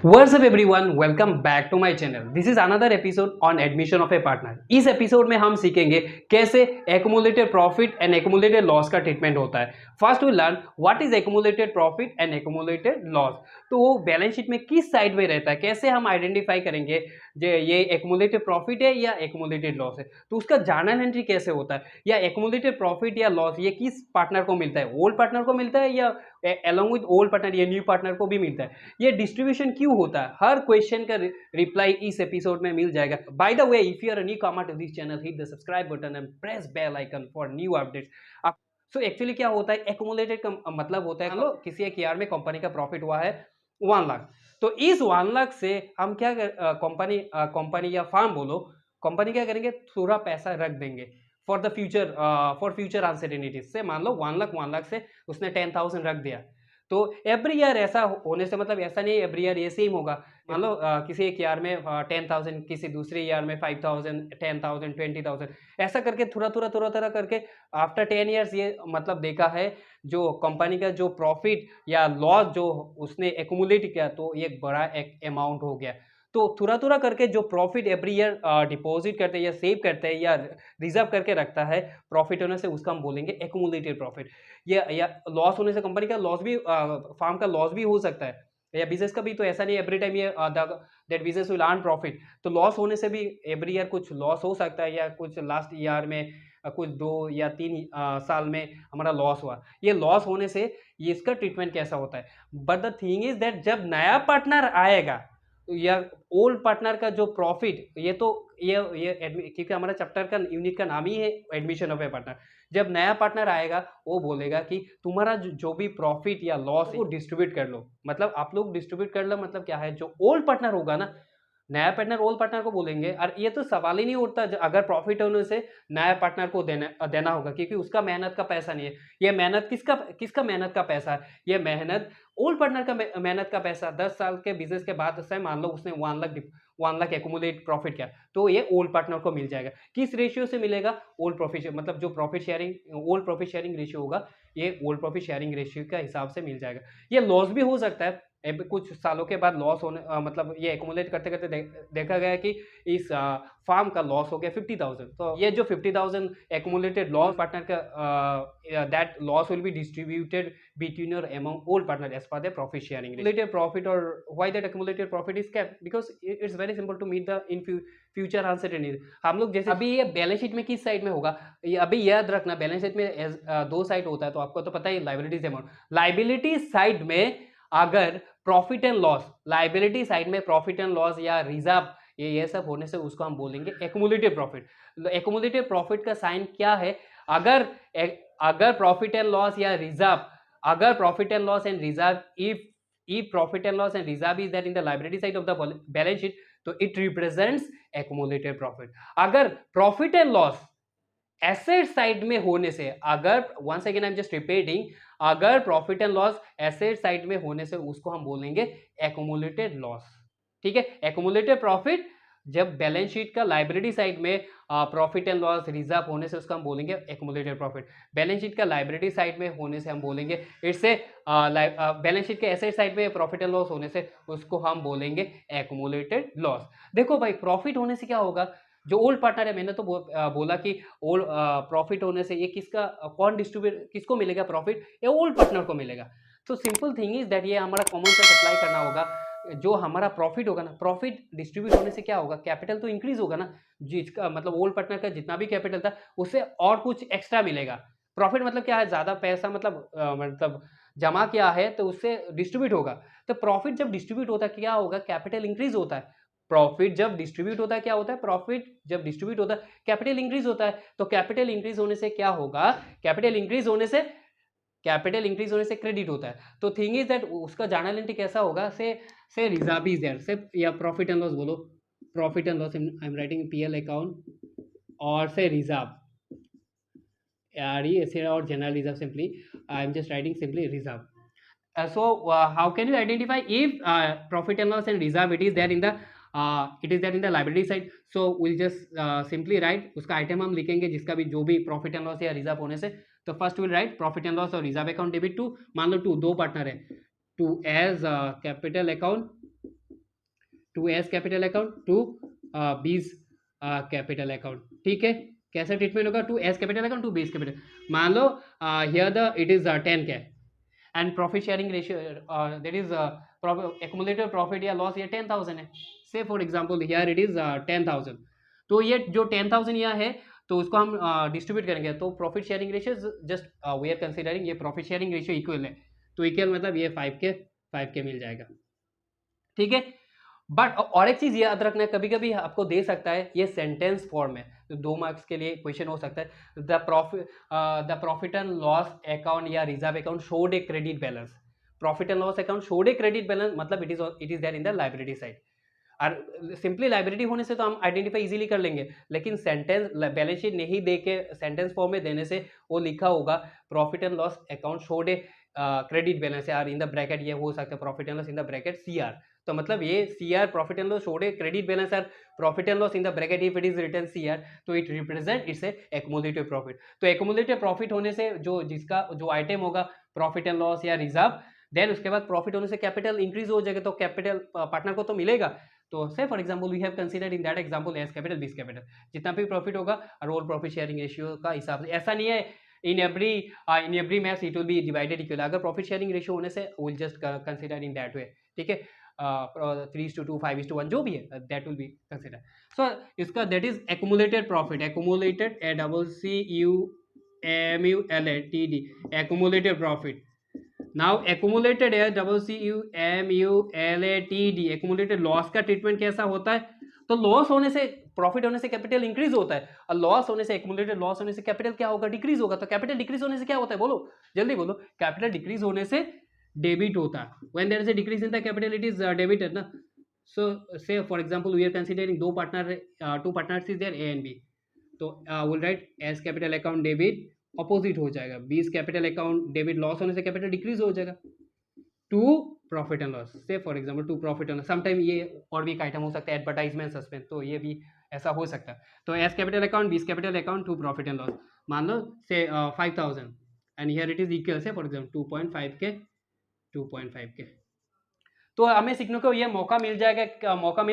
What's up everyone? Welcome back to my channel. This is another episode on admission of a partner. इस episode में हम सीखेंगे कैसे accumulated profit and accumulated loss का treatment होता है. First we learn what is accumulated profit and accumulated loss. तो वो बैलेंस शीट में किस साइड में रहता है, कैसे हम आइडेंटिफाई करेंगे जो ये एक्युमुलेटेड प्रॉफिट है या एक्युमुलेटेड लॉस है. तो उसका जर्नल एंट्री कैसे होता है, या एक्युमुलेटेड प्रॉफिट या लॉस ये किस पार्टनर को मिलता है, ओल्ड पार्टनर को मिलता है या अलॉन्ग विद ओल्ड पार्टनर या न्यू पार्टनर को भी मिलता है, ये डिस्ट्रीब्यूशन क्यों होता है, हर क्वेश्चन का रिप्लाई इस एपिसोड में मिल जाएगा. By the way, if you are a newcomer to this channel, hit the subscribe button and press bell icon for new updates. So actually क्या होता है, एक्युमुलेटेड का मतलब होता है लो किसी एक ईयर में कंपनी का प्रॉफिट हुआ है 1 लाख. तो इस 1 लाख से हम क्या कंपनी या फार्म बोलो, कंपनी क्या करेंगे, थोड़ा पैसा रख देंगे फॉर द फ्यूचर अनसर्टेनिटीज से. मान लो 1 लाख से उसने 10,000 रख दिया. तो एवरी ईयर ऐसा होने से मतलब ऐसा नहीं एवरी ईयर ये सेम होगा. मान लो किसी एक ईयर में 10,000, किसी दूसरे ईयर में 5,000, 10,000, 20,000, ऐसा करके थोड़ा करके आफ्टर 10 ईयर्स ये मतलब देखा है जो कंपनी का जो प्रॉफिट या लॉस जो उसने एक्युमुलेट किया, तो ये एक बड़ा एक अमाउंट हो गया. तो थोड़ा करके जो प्रॉफिट एवरी ईयर डिपॉजिट करते हैं या सेव करते हैं या रिजर्व करके रखता है, प्रॉफिट होने से उसका हम बोलेंगे एक्युमुलेटेड प्रॉफिट. या लॉस होने से कंपनी का लॉस भी, फार्म का लॉस भी हो सकता है, या बिजनेस का भी. तो ऐसा नहीं एवरी टाइम ये that business will earn profit. तो लॉस होने से भी एवरी ईयर कुछ लॉस हो सकता है, या कुछ लास्ट ईयर में कुछ 2 या 3 साल में हमारा लॉस हुआ. ये लॉस होने से ये इसका ट्रीटमेंट कैसा होता है. But the thing is that जब नया पार्टनर आएगा या ओल्ड पार्टनर का जो प्रॉफिट, ये तो ये क्योंकि हमारा चैप्टर का यूनिट का नाम ही है एडमिशन ऑफ ए पार्टनर. जब नया पार्टनर आएगा वो बोलेगा कि तुम्हारा जो भी प्रॉफिट या लॉस है वो डिस्ट्रीब्यूट कर लो. मतलब आप लोग डिस्ट्रीब्यूट कर लो, मतलब क्या है, जो ओल्ड पार्टनर होगा ना, नया पार्टनर ओल्ड पार्टनर को बोलेंगे. और ये तो सवाल ही नहीं उठता अगर प्रॉफिट होने से नया पार्टनर को देना होगा, क्योंकि उसका मेहनत का पैसा नहीं है. ये मेहनत किसका मेहनत का पैसा है, ये मेहनत ओल्ड पार्टनर का मेहनत का पैसा. 10 साल के बिजनेस के बाद से मान लो उसने 1 लाख एक्युमुलेट प्रॉफिट किया, तो ये ओल्ड पार्टनर को मिल जाएगा. किस रेशियो से मिलेगा, ओल्ड प्रॉफिट, मतलब जो ओल्ड प्रॉफिट शेयरिंग रेशियो होगा, ये ओल्ड प्रॉफिट शेयरिंग रेशियो का हिसाब से मिल जाएगा. ये लॉस भी हो सकता है कुछ सालों के बाद. लॉस होने मतलब ये एक्युमुलेट करते करते देखा गया कि इस फार्म का लॉस हो गया 50,000. तो ये जो 50,000 एक्युमुलेटेड लॉस पार्टनर का, that loss will be distributed between और among old partner as per the profit sharing. Accumulated profit, और why that accumulated profit is kept, because it's very simple to meet the in future uncertainty. हम लोग जैसे अभी ये balance sheet में किस side में होगा, ये अभी याद रखना, बैलेंस शीट में 2 साइड होता है. तो आपको तो पता है लाइबिलिटीज अमाउंट. लाइबिलिटी साइड में अगर profit and loss, liability side में प्रॉफिट एंड लॉस या रिजर्व, ये सब होने से उसको हम बोलेंगे एक्युमुलेटेड प्रॉफिट. एक्युमुलेटेड प्रॉफिट का साइन क्या है, अगर प्रॉफिट एंड लॉस या रिजर्व, अगर profit and loss and reserve, if profit and loss and reserve is there in the liability side of the balance sheet, तो it represents accumulated profit. अगर profit and loss asset side में होने से, अगर once again I am just repeating, अगर profit and loss asset side में होने से उसको हम बोलेंगे एक्युमुलेटेड लॉस. ठीक है, एक्युमुलेटेड प्रॉफिट जब बैलेंस शीट का लाइबिलिटी साइड में प्रॉफिट एंड लॉस रिजर्व होने से उसको हम बोलेंगे एक्युमुलेटेड प्रॉफिट. बैलेंस शीट का लाइबिलिटी साइड में होने से हम बोलेंगे इससे, बैलेंस शीट के एसेट साइड में प्रॉफिट एंड लॉस होने से उसको हम बोलेंगे एक्युमुलेटेड लॉस. देखो भाई, प्रॉफिट होने से क्या होगा, जो ओल्ड पार्टनर है, मैंने तो बोला कि ओल्ड प्रॉफिट होने से ये कौन डिस्ट्रीब्यूट, किसको मिलेगा प्रॉफिट, ये ओल्ड पार्टनर को मिलेगा. तो सिंपल थिंग इज दैट ये हमारा कॉमन सेंस अप्लाई करना होगा. जो हमारा प्रॉफिट होगा ना, प्रॉफिट डिस्ट्रीब्यूट होने से क्या होगा, कैपिटल तो इंक्रीज होगा ना, जिसका मतलब ओल्ड पार्टनर का जितना भी कैपिटल था उससे और कुछ एक्स्ट्रा मिलेगा. प्रॉफिट मतलब क्या है, ज्यादा पैसा, मतलब जमा किया है तो उससे डिस्ट्रीब्यूट होगा. तो प्रॉफिट जब डिस्ट्रीब्यूट होता है क्या होगा, कैपिटल इंक्रीज होता है. प्रॉफिट जब डिस्ट्रीब्यूट होता है क्या होता है, प्रॉफिट जब डिस्ट्रीब्यूट होता है कैपिटल इंक्रीज होता है. तो कैपिटल इंक्रीज होने से क्या होगा, कैपिटल इंक्रीज होने से क्रेडिट होता है. तो थिंग इज दैट उसका जर्नल एंट्री कैसा होगा, से रिजर्व इज देयर, से या प्रॉफिट एंड लॉस बोलो, profit and loss, I am writing PL account और से रिजर्व, यार ये ऐसे, और general reserve, simply I am just writing simply reserve. So how can you identify if profit and loss and reserve it is there in the liability side. So we'll just simply write, उसका item हम लिखेंगे जिसका भी जो भी profit and loss या reserve होने से. तो first will write profit and loss और रिजर्व अकाउंट डेबिट टू, मान लो 2 पार्टनर है, to A's capital account to A's capital account to B's capital account, ठीक है। कैसा ट्रीटमेंट होगा, to A's capital account to B's capital, मान लो here the it is 10 K and profit sharing ratio that is accumulated profit या loss ये 10,000 है, से for example here it is 10,000, तो ये जो 10,000 यहाँ है तो उसको हम डिस्ट्रीब्यूट करेंगे, तो profit sharing ratio just we are considering ये प्रॉफिट शेयरिंग रेशियो इक्वल है, तो इक्वल मतलब ये 5 के मिल जाएगा, ठीक है। बट और एक चीज याद रखना है, कभी कभी आपको दे सकता है ये सेंटेंस फॉर्म है, तो 2 मार्क्स के लिए क्वेश्चन हो सकता है, the profit and loss account या reserve account showed a credit balance, profit and loss account showed a credit balance मतलब it is there in the liability side, और सिंपली लाइबिलिटी होने से तो हम आइडेंटिफाई इजीली कर लेंगे, लेकिन सेंटेंस बैलेंस शीट नहीं दे के सेंटेंस फॉर्म में देने से वो लिखा होगा profit and loss account showed a credit balance यार इन द ब्रैकेट, ये हो सकता है profit and loss in the bracket CR, तो मतलब ये CR profit and loss showed a credit balance और profit and loss in the bracket if it is written CR, तो it represent it's a accumulative profit, तो accumulative profit होने से जो item होगा प्रॉफिट एंड लॉस या reserve, then उसके बाद प्रॉफिट होने से कैपिटल इंक्रीज हो जाएगा, तो कैपिटल पार्टनर को तो मिलेगा, तो say for example we have considered in that example A's capital B's capital, जितना भी प्रॉफिट होगा और रोल प्रॉफिट शेयरिंग रेशियो का हिसाब से, ऐसा नहीं है in every match it will be divided equal, अगर प्रॉफिट शेयरिंग रेशियो होने से will just consider in that way, ठीक है, 3:2 5:1 जो भी है दैट विल बी कंसीडर, सो इसका that is accumulated profit, accumulated CUMULATED accumulated profit, now accumulated है CUMULATED एक्युमुलेटेड लॉस का ट्रीटमेंट कैसा होता है, तो लॉस होने से प्रॉफिट होने से कैपिटल इंक्रीज होता है, और लॉस होने से एक्युमुलेटेड लॉस होने से कैपिटल क्या होगा, डिक्रीज होगा, तो कैपिटल डिक्रीज होने से क्या होता है, बोलो जल्दी बोलो, कैपिटल डिक्रीज होने से डेबिट होता है, when there is a decrease in the capital it is debited ना, so say for example we are considering two partners is there A and B, तो will write A's capital account debit opposite हो जाएगा, 20 capital account debit loss होने से capital decrease हो जाएगा, to profit and loss, say for example to profit and loss, sometime ये और भी एक आइटम हो सकता है एडवर्टाइजमेंट सस्पेंस, तो ये भी ऐसा हो सकता है, तो A's capital account 20 capital account to profit and loss, मान लो say 5,000 and here it is equal say for example 2.5 K, तो हमें सीखने को ये मौका मिल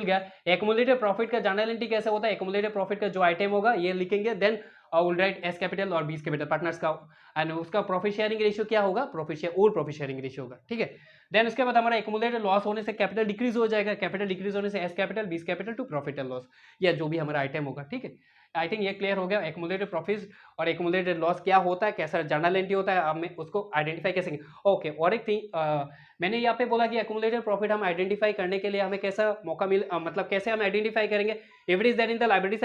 गया, एक्युमुलेटेड प्रॉफिट का जनरलिटी कैसे होता है, एक्युमुलेटेड प्रॉफिट का जो आइटम होगा ये लिखेंगे, then will write A's capital और बीस कैपिटल पार्टनर्स का, एंड उसका प्रॉफिट शेयरिंग रेशियो क्या होगा, प्रॉफिट शेयरिंग रेशियो होगा, ठीक है। देन उसके बाद हमारा एक्युमुलेटेड लॉस होने से कैपिटल डिक्रीज हो जाएगा, कैपिटल डिक्रीज होने से A's capital B's capital to profit and loss, या जो भी हमारा आइटम होगा, ठीक है। आई थिंक ये क्लियर हो गया, एक्युमुलेटेड प्रॉफिट और एक्युमुलेटेड लॉस क्या होता है, कैसा जर्नल एंट्री होता है, हमें उसको आइडेंटिफाई कैसे, ओके। और एक थिंग मैंने यहाँ पे बोला कि एक्युमुलेटेड प्रॉफिट हम आइडेंटिफाई करने के लिए हमें कैसा मौका मतलब कैसे हम आइडेंटिफाई करेंगे, if it is there in the liability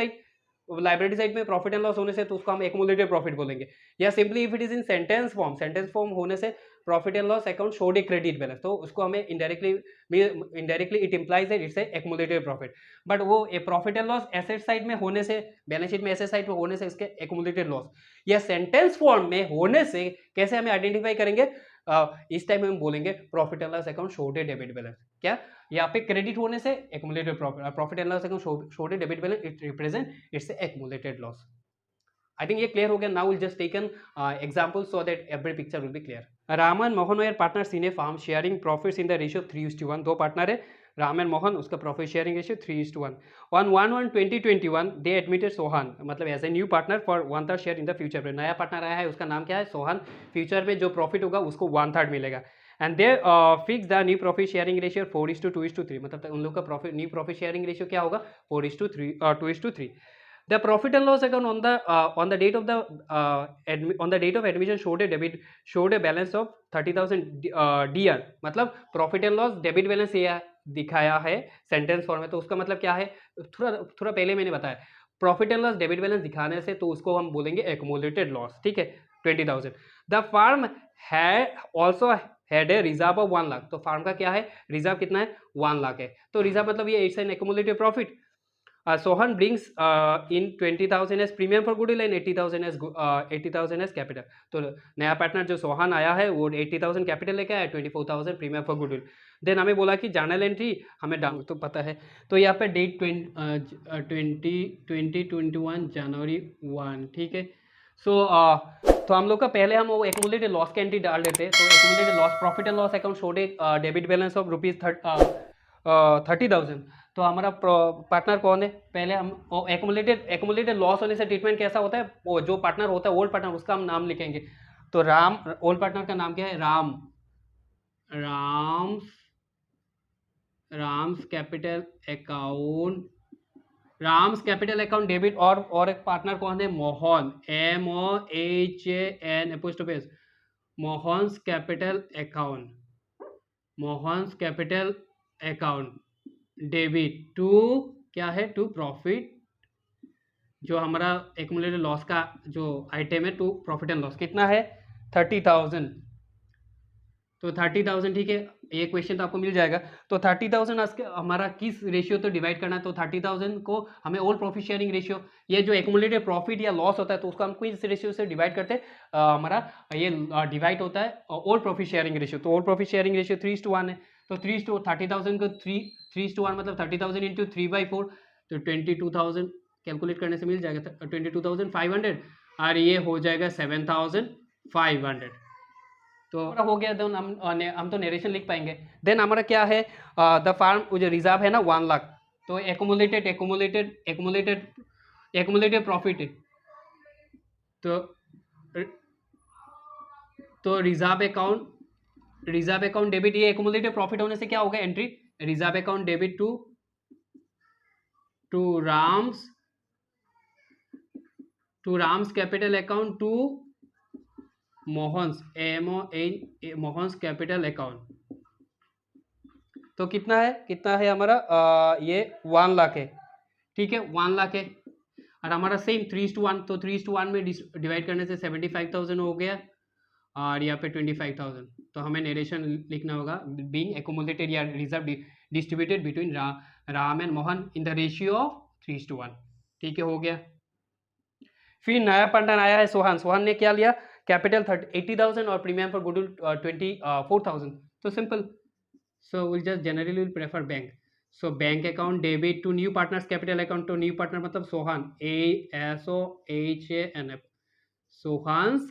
side में प्रॉफिट एंड लॉस होने से तो उसको हम एक्युमुलेटेड प्रॉफिट बोलेंगे, या simply if it is in sentence form होने से profit and loss account showed a credit balance, तो उसको हमें indirectly it implies that it's a accumulated profit, but वो ए profit and loss asset side में होने से, बैलेंस शीट में एसेट साइड में होने से इसके एक्युमुलेटेड लॉस, या सेंटेंस फॉर्म में होने से कैसे हमें आइडेंटिफाई करेंगे, इस टाइम हम बोलेंगे profit and loss account showed a debit balance, क्या यहाँ पे क्रेडिट होने से accumulated profit and loss account showed a debit balance, it represent it's accumulated loss. I think ये क्लियर हो गया, now will just take an example so that every picture will be clear. Raman Mohan और partners in a firm sharing profits in the ratio 3:1, दो partner है रामन मोहन, उसका profit sharing ratio 3:1, on 1/1/2021 they admitted Sohan मतलब as a new partner for 1/3 share in the future, नया partner आया है उसका नाम क्या है, सोहन, फ्यूचर में जो प्रॉफिट होगा उसको 1/3 मिलेगा, and they fix the new profit sharing ratio 4:2:3, मतलब उन लोग का न्यू प्रॉफिट शेयरिंग रेशियो क्या होगा 4:2:3। The profit and loss account on the date of admission showed a balance of 30,000 DR, मतलब profit and loss debit balance ये दिखाया है सेंटेंस फॉर्म में, तो उसका मतलब क्या है, थोड़ा पहले मैंने बताया, profit and loss debit balance दिखाने से तो उसको हम बोलेंगे एक्युमुलेटेड लॉस, ठीक है, 20,000। The firm also had a reserve of 1 lakh, तो फार्म का क्या है, रिजर्व कितना है 1 लाख है, तो रिजर्व मतलब ये it's an accumulated profit. Sohan brings in 20,000 as premium for goodwill and 80,000 as capital, तो नया पार्टनर जो सोहन आया है वो 80,000 कैपिटल लेके आया, 24,000 प्रीमियम फॉर गुडविल। देन हमें बोला कि जर्नल एंट्री हमें डाउन तो पता है, तो यहाँ पे डेट 2021 जनवरी 1, ठीक है। सो तो हम लोग का पहले हम वो एक्युमुलेटेड लॉस का एंट्री डाल देते हैं, तो accumulated loss profit and loss account showed a debit balance of ₹30,000, तो हमारा पार्टनर कौन है, पहले हम एक्युमुलेटेड लॉस होने से ट्रीटमेंट कैसा होता है, वो जो पार्टनर होता है ओल्ड पार्टनर उसका हम नाम लिखेंगे। तो राम, ओल्ड पार्टनर का नाम क्या है, Ram's capital account, Ram's capital account debit. और एक पार्टनर कौन है, Mohan, MOHAN apostrophe, Mohan's capital account debit to, क्या है, टू प्रॉफिट, जो हमारा एक्युमुलेटेड लॉस का जो आइटम है, टू प्रॉफिट एंड लॉस कितना है 30,000। तो 30,000 ठीक है, ये क्वेश्चन तो आपको मिल जाएगा। तो 30,000 हमारा किस रेशियो तो डिवाइड करना है, तो 30,000 को हमें ओल्ड प्रॉफिट शेयरिंग रेशियो, ये जो एक्युमुलेटेड प्रॉफिट या लॉस होता है तो उसको हम किस रेशियो से डिवाइड करते हैं, हमारा ये डिवाइड होता है ओल्ड प्रॉफिट शेयरिंग रेशियो। तो ओल्ड प्रॉफिट शेयरिंग रेशियो 3:1 है। तो 30,000 को 3:1 मतलब 30,000 इंटू 3/4, तो 22,000 कैलकुलेट करने से मिल जाएगा 22,500, और ये हो जाएगा 7,500। तो हो गया। देन हम तो नरेशन लिख पाएंगे। देन हमारा क्या है, द फार्म जो रिजर्व है ना 1 लाख, तो एक्युमुलेटेड प्रॉफिट है। तो रिजर्व अकाउंट डेबिट, ये एक्युमुलेटेड प्रॉफिट होने से क्या होगा entry, reserve account debit to Ram's capital account to Mohan's Mohan's capital account. तो कितना है हमारा, ये 1 लाख है, ठीक है 1 लाख है। और हमारा सेम 3:1, तो 3:1 में डिवाइड करने से 75,000 हो गया, और यहाँ पे 25,000। तो हमें नरेशन लिखना होगा, बीइंग एक्युमुलेटेड या reserve distributed between Ram and Mohan in the ratio of 3:1, ठीक है हो गया। फिर नया पार्टनर आया है सोहन ने क्या लिया, कैपिटल 80,000 और प्रीमियम फॉर गुडविल 24,000। तो simple, so we'll just generally will prefer bank, so bank account debit to new partners capital account to new partner मतलब सोहन, SOHAN, सोहान्स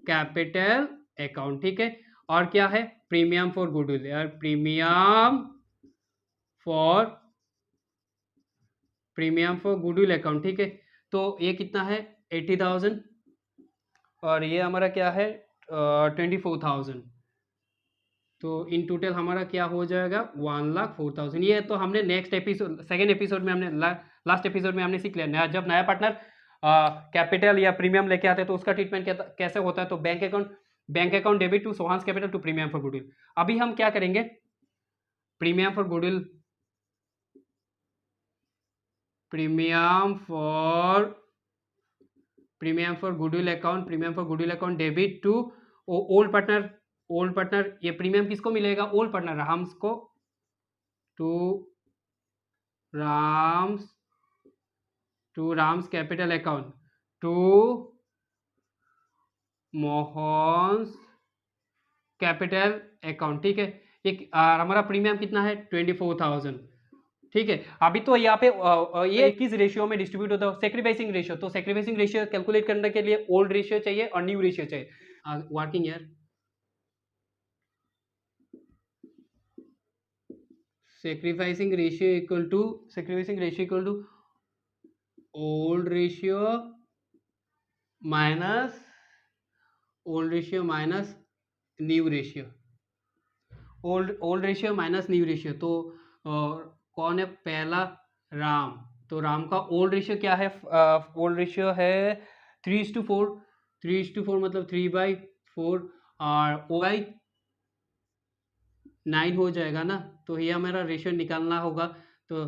कैपिटल अकाउंट, ठीक है। और क्या है, प्रीमियम फॉर गुडविल, यार प्रीमियम फॉर गुडविल अकाउंट, ठीक है। तो ये कितना है 80,000, और ये हमारा क्या है 24,000। तो इन टोटल हमारा क्या हो जाएगा 1,04,000। ये तो हमने नेक्स्ट एपिसोड, सेकेंड एपिसोड में हमने लास्ट एपिसोड में हमने सीख लिया, जब नया पार्टनर कैपिटल या प्रीमियम लेके आते हैं तो उसका ट्रीटमेंट कैसे होता है। तो bank account debit to Sohan's capital to premium for goodwill. अभी हम क्या करेंगे, premium for goodwill account debit to old partner, ये प्रीमियम किसको मिलेगा, ओल्ड पार्टनर राम्स को, to Ram's capital account to Mohan's capital account, ठीक है। एक हमारा प्रीमियम कितना है 24,000, ठीक है। अभी तो यहाँ पे ये किस रेशियो में डिस्ट्रीब्यूट होता है, सेक्रीफाइसिंग रेशियो। तो सेक्रीफाइसिंग रेशियो कैलकुलेट करने के लिए ओल्ड रेशियो चाहिए और न्यू रेशियो चाहिए। Working year, sacrificing ratio equal to old ratio minus new ratio, old ratio minus new ratio. तो कौन है पहला, राम। तो राम का ओल्ड रेशियो क्या है, ओल्ड रेशियो है 3:4, 3:4 मतलब 3/4, और O/9 हो जाएगा ना। तो ये हमारा रेशियो निकालना होगा, तो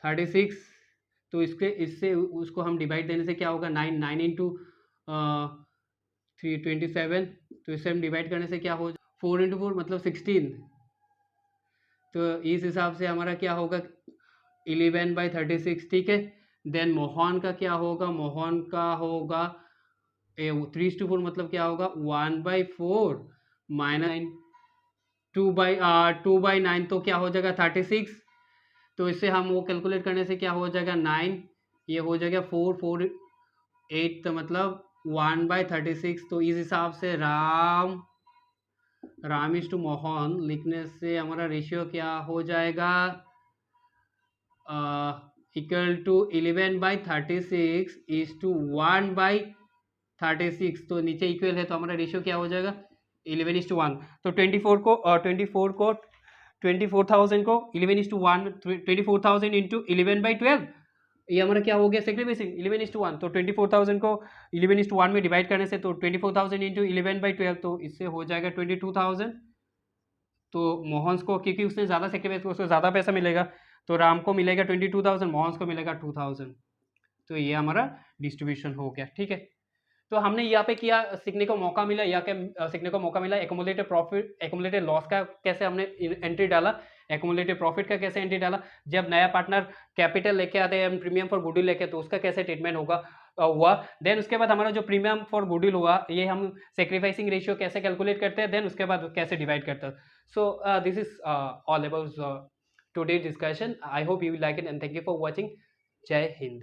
36, तो इससे उसको हम डिवाइड देने से क्या होगा 9 इंटू 327, तो इससे हम डिवाइड करने से क्या हो 4 इंटू 4 मतलब 16। तो इस हिसाब से हमारा क्या होगा 11/36, ठीक है। देन मोहन का क्या होगा, मोहन का होगा 3:4 मतलब क्या होगा 1/4 माइनस 2/9, तो क्या हो जाएगा 36। तो इससे हम वो कैलकुलेट करने से क्या हो जाएगा 9, ये हो जाएगा 4 8, तो मतलब 1/36। तो इस हिसाब से राम इज टू मोहन लिखने से हमारा रेशियो क्या हो जाएगा इक्वल टू 11/36 इज टू 1/36, तो नीचे इक्वल है तो हमारा रेशियो क्या हो जाएगा 11:1। तो 24,000 को 11:1, 24,000 इंटू 11/12, ये हमारा क्या हो गया सेक्रीफाइसिंग 11:1। तो 24,000 को 11:1 में डिवाइड करने से तो 24,000 इंटू 11/12, तो इससे हो जाएगा 22,000। तो मोहन्स को, क्योंकि उसने ज़्यादा सेक्रीफाइस किया, उसको ज़्यादा पैसा मिलेगा, तो राम को मिलेगा 22,000, मोहन्स को मिलेगा 2,000। तो ये हमारा डिस्ट्रीब्यूशन हो गया, ठीक है। तो हमने यहाँ पे किया, सीखने को मौका मिला, या क्या सीखने को मौका मिला, एक्युमुलेटेड प्रॉफिट एक्युमुलेटेड लॉस का कैसे हमने एंट्री डाला, एक्युमुलेटेड प्रॉफिट का कैसे एंट्री डाला, जब नया पार्टनर कैपिटल लेके आते हैं प्रीमियम फॉर गुडविल लेके, तो उसका कैसे ट्रीटमेंट होगा हुआ। देन उसके बाद हमारा जो प्रीमियम फॉर गुडविल हुआ, ये हम सेक्रीफाइसिंग रेशियो कैसे कैलकुलेट करते हैं, देन उसके बाद कैसे डिवाइड करते हैं। So this is all about today discussion. I hope you will like it and thank you for watching. जय हिंद।